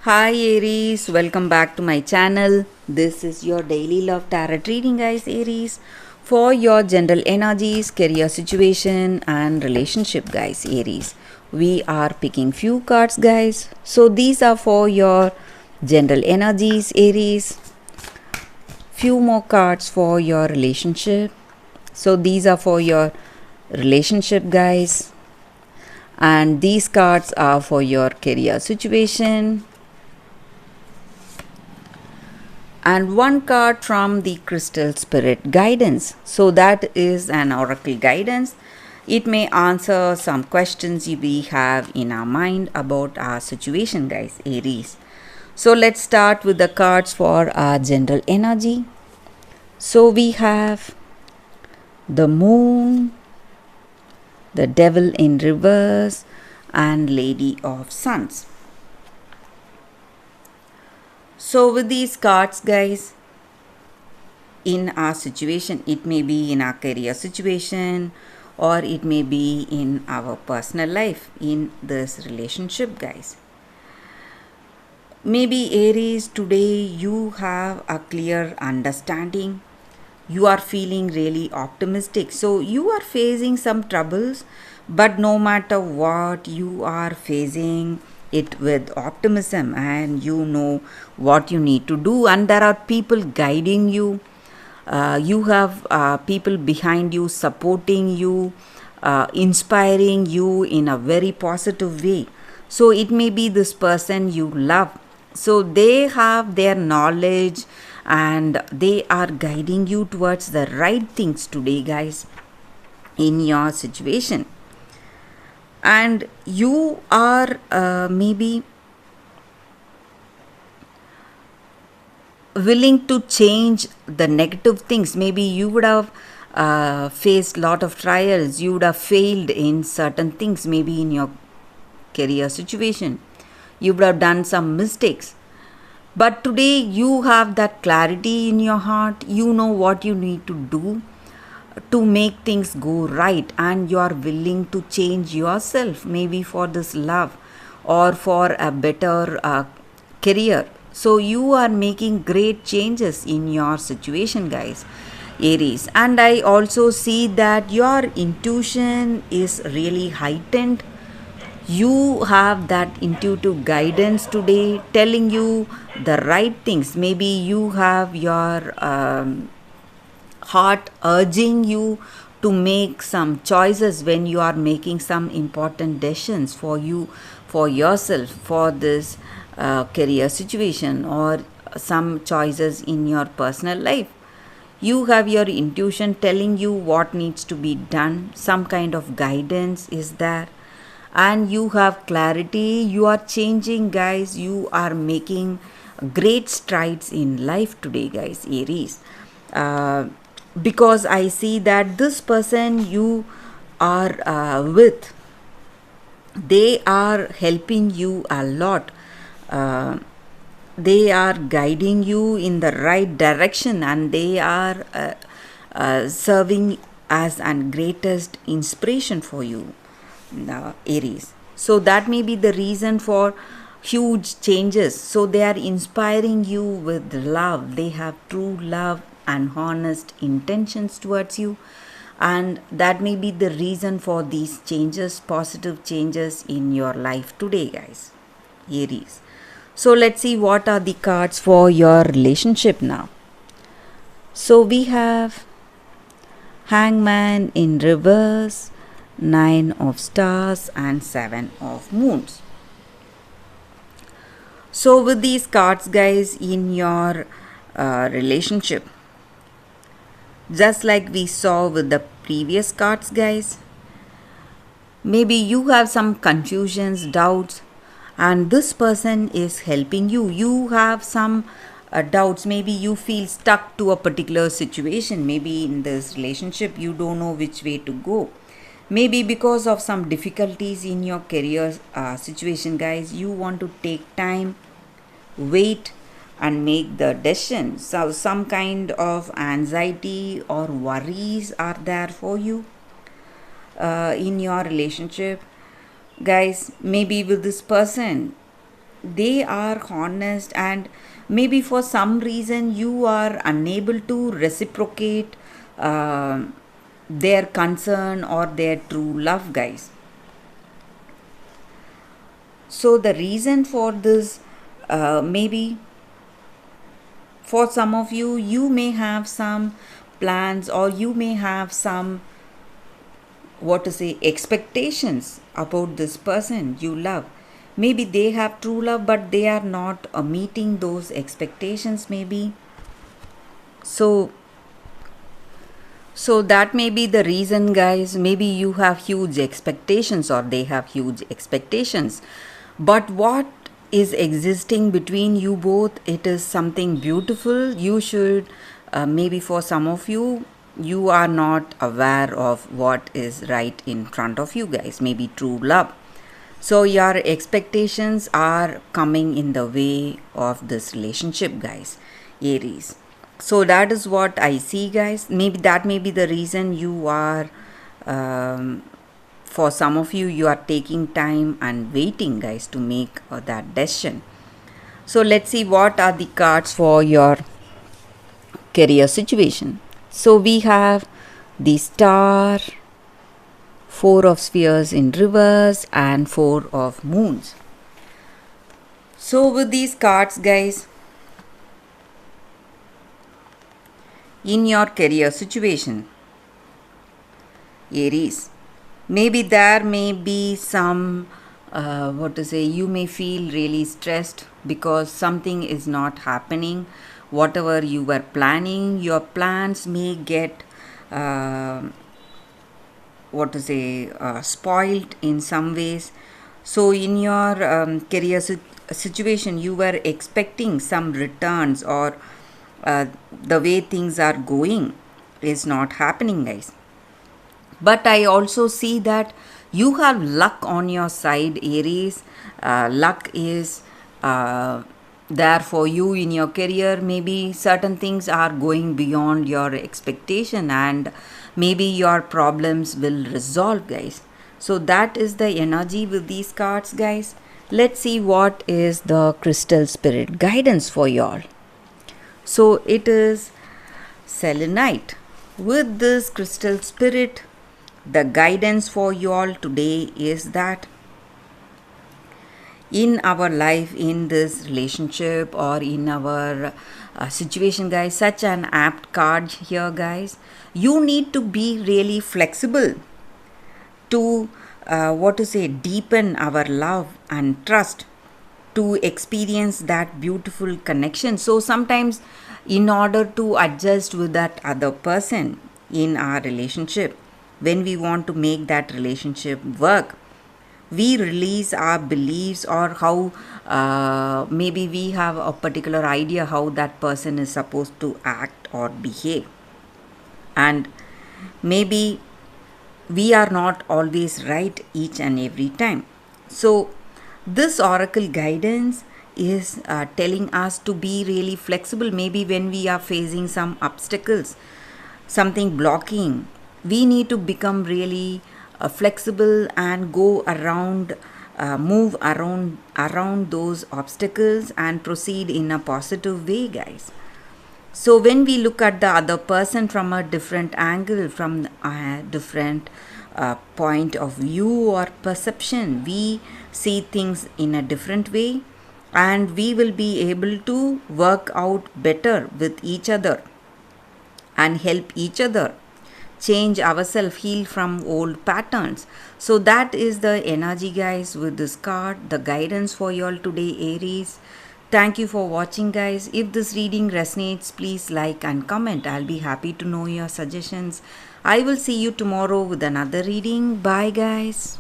Hi Aries, welcome back to my channel. This is your daily love tarot reading, guys. Aries, for your general energies, career situation, and relationship, guys. Aries, we are picking few cards, guys. So these are for your general energies, Aries. Few more cards for your relationship. So these are for your relationship, guys. And these cards are for your career situation. And one card from the crystal spirit guidance. So that is an oracle guidance. It may answer some questions we have in our mind about our situation, guys. Aries, so let's start with the cards for our general energy. So we have the moon, the devil in reverse, and lady of suns. So with these cards, guys, in our situation, it may be in our career situation or it may be in our personal life, in this relationship, guys. Maybe Aries, today you have a clear understanding. You are feeling really optimistic. So you are facing some troubles, but no matter what, you are facing it with optimism and you know what you need to do, and there are people guiding you. You have people behind you supporting you, inspiring you in a very positive way. So it may be this person you love. So they have their knowledge and they are guiding you towards the right things today, guys, in your situation. And you are maybe willing to change the negative things. Maybe you would have faced lot of trials, you would have failed in certain things, maybe in your career situation you would have done some mistakes, but today you have that clarity in your heart. You know what you need to do to make things go right, and you are willing to change yourself, maybe for this love or for a better career. So you are making great changes in your situation, guys, Aries. And I also see that your intuition is really heightened. You have that intuitive guidance today telling you the right things. Maybe you have your heart urging you to make some choices when you are making some important decisions for you, for yourself, for this career situation or some choices in your personal life. You have your intuition telling you what needs to be done. Some kind of guidance is there and you have clarity. You are changing, guys. You are making great strides in life today, guys, Aries. uh, because I see that this person you are with, they are helping you a lot. uh, they are guiding you in the right direction and they are serving as an greatest inspiration for you, Aries. So that may be the reason for huge changes. So they are inspiring you with love. They have true love and honest intentions towards you. And that may be the reason for these changes, positive changes in your life today, guys, Aries. So let's see what are the cards for your relationship now. So we have Hangman in reverse, 9 of stars and 7 of moons. So with these cards, guys, in your relationship, just like we saw with the previous cards, guys, maybe you have some confusions, doubts, and this person is helping you. You have some doubts. Maybe you feel stuck to a particular situation. Maybe in this relationship you don't know which way to go. Maybe because of some difficulties in your career situation, guys, you want to take time, wait, and make the decision. So some kind of anxiety or worries are there for you in your relationship, guys. Maybe with this person they are honest, and maybe for some reason you are unable to reciprocate their concern or their true love, guys. So the reason for this, maybe for some of you, you may have some plans, or you may have some, what to say, expectations about this person you love. Maybe they have true love, but they are not meeting those expectations, maybe. So that may be the reason, guys. Maybe you have huge expectations, or they have huge expectations. But what is existing between you both, it is something beautiful. You should, maybe for some of you, you are not aware of what is right in front of you, guys. Maybe true love. So your expectations are coming in the way of this relationship, guys, Aries. So that is what I see, guys. Maybe that may be the reason you are, for some of you, you are taking time and waiting, guys, to make that decision. So let's see what are the cards for your career situation. So we have the Star, Four of Spheres in reverse, and Four of Moons. So with these cards, guys, in your career situation, Aries, maybe there may be some, what to say, you may feel really stressed because something is not happening. Whatever you were planning, your plans may get, what to say, spoiled in some ways. So in your career situation, you were expecting some returns, or the way things are going is not happening, guys. But I also see that you have luck on your side, Aries. Luck is there for you in your career. Maybe certain things are going beyond your expectation, and maybe your problems will resolve, guys. So that is the energy with these cards, guys. Let's see what is the crystal spirit guidance for y'all. So it is selenite. With this crystal spirit, the guidance for you all today is that in our life, in this relationship, or in our situation, guys, such an apt card here, guys. You need to be really flexible to, what to say, deepen our love and trust, to experience that beautiful connection. So sometimes, in order to adjust with that other person in our relationship, when we want to make that relationship work, we release our beliefs, or how maybe we have a particular idea how that person is supposed to act or behave, and maybe we are not always right each and every time. So this oracle guidance is telling us to be really flexible. Maybe when we are facing some obstacles, something blocking, we need to become really flexible and go around, move around those obstacles and proceed in a positive way, guys. So when we look at the other person from a different angle, from a different point of view or perception, we see things in a different way, and we will be able to work out better with each other and help each other change ourselves, heal from old patterns. So that is the energy, guys, with this card, the guidance for you all today, Aries. Thank you for watching, guys. If this reading resonates, please like and comment. I'll be happy to know your suggestions. I will see you tomorrow with another reading. Bye, guys.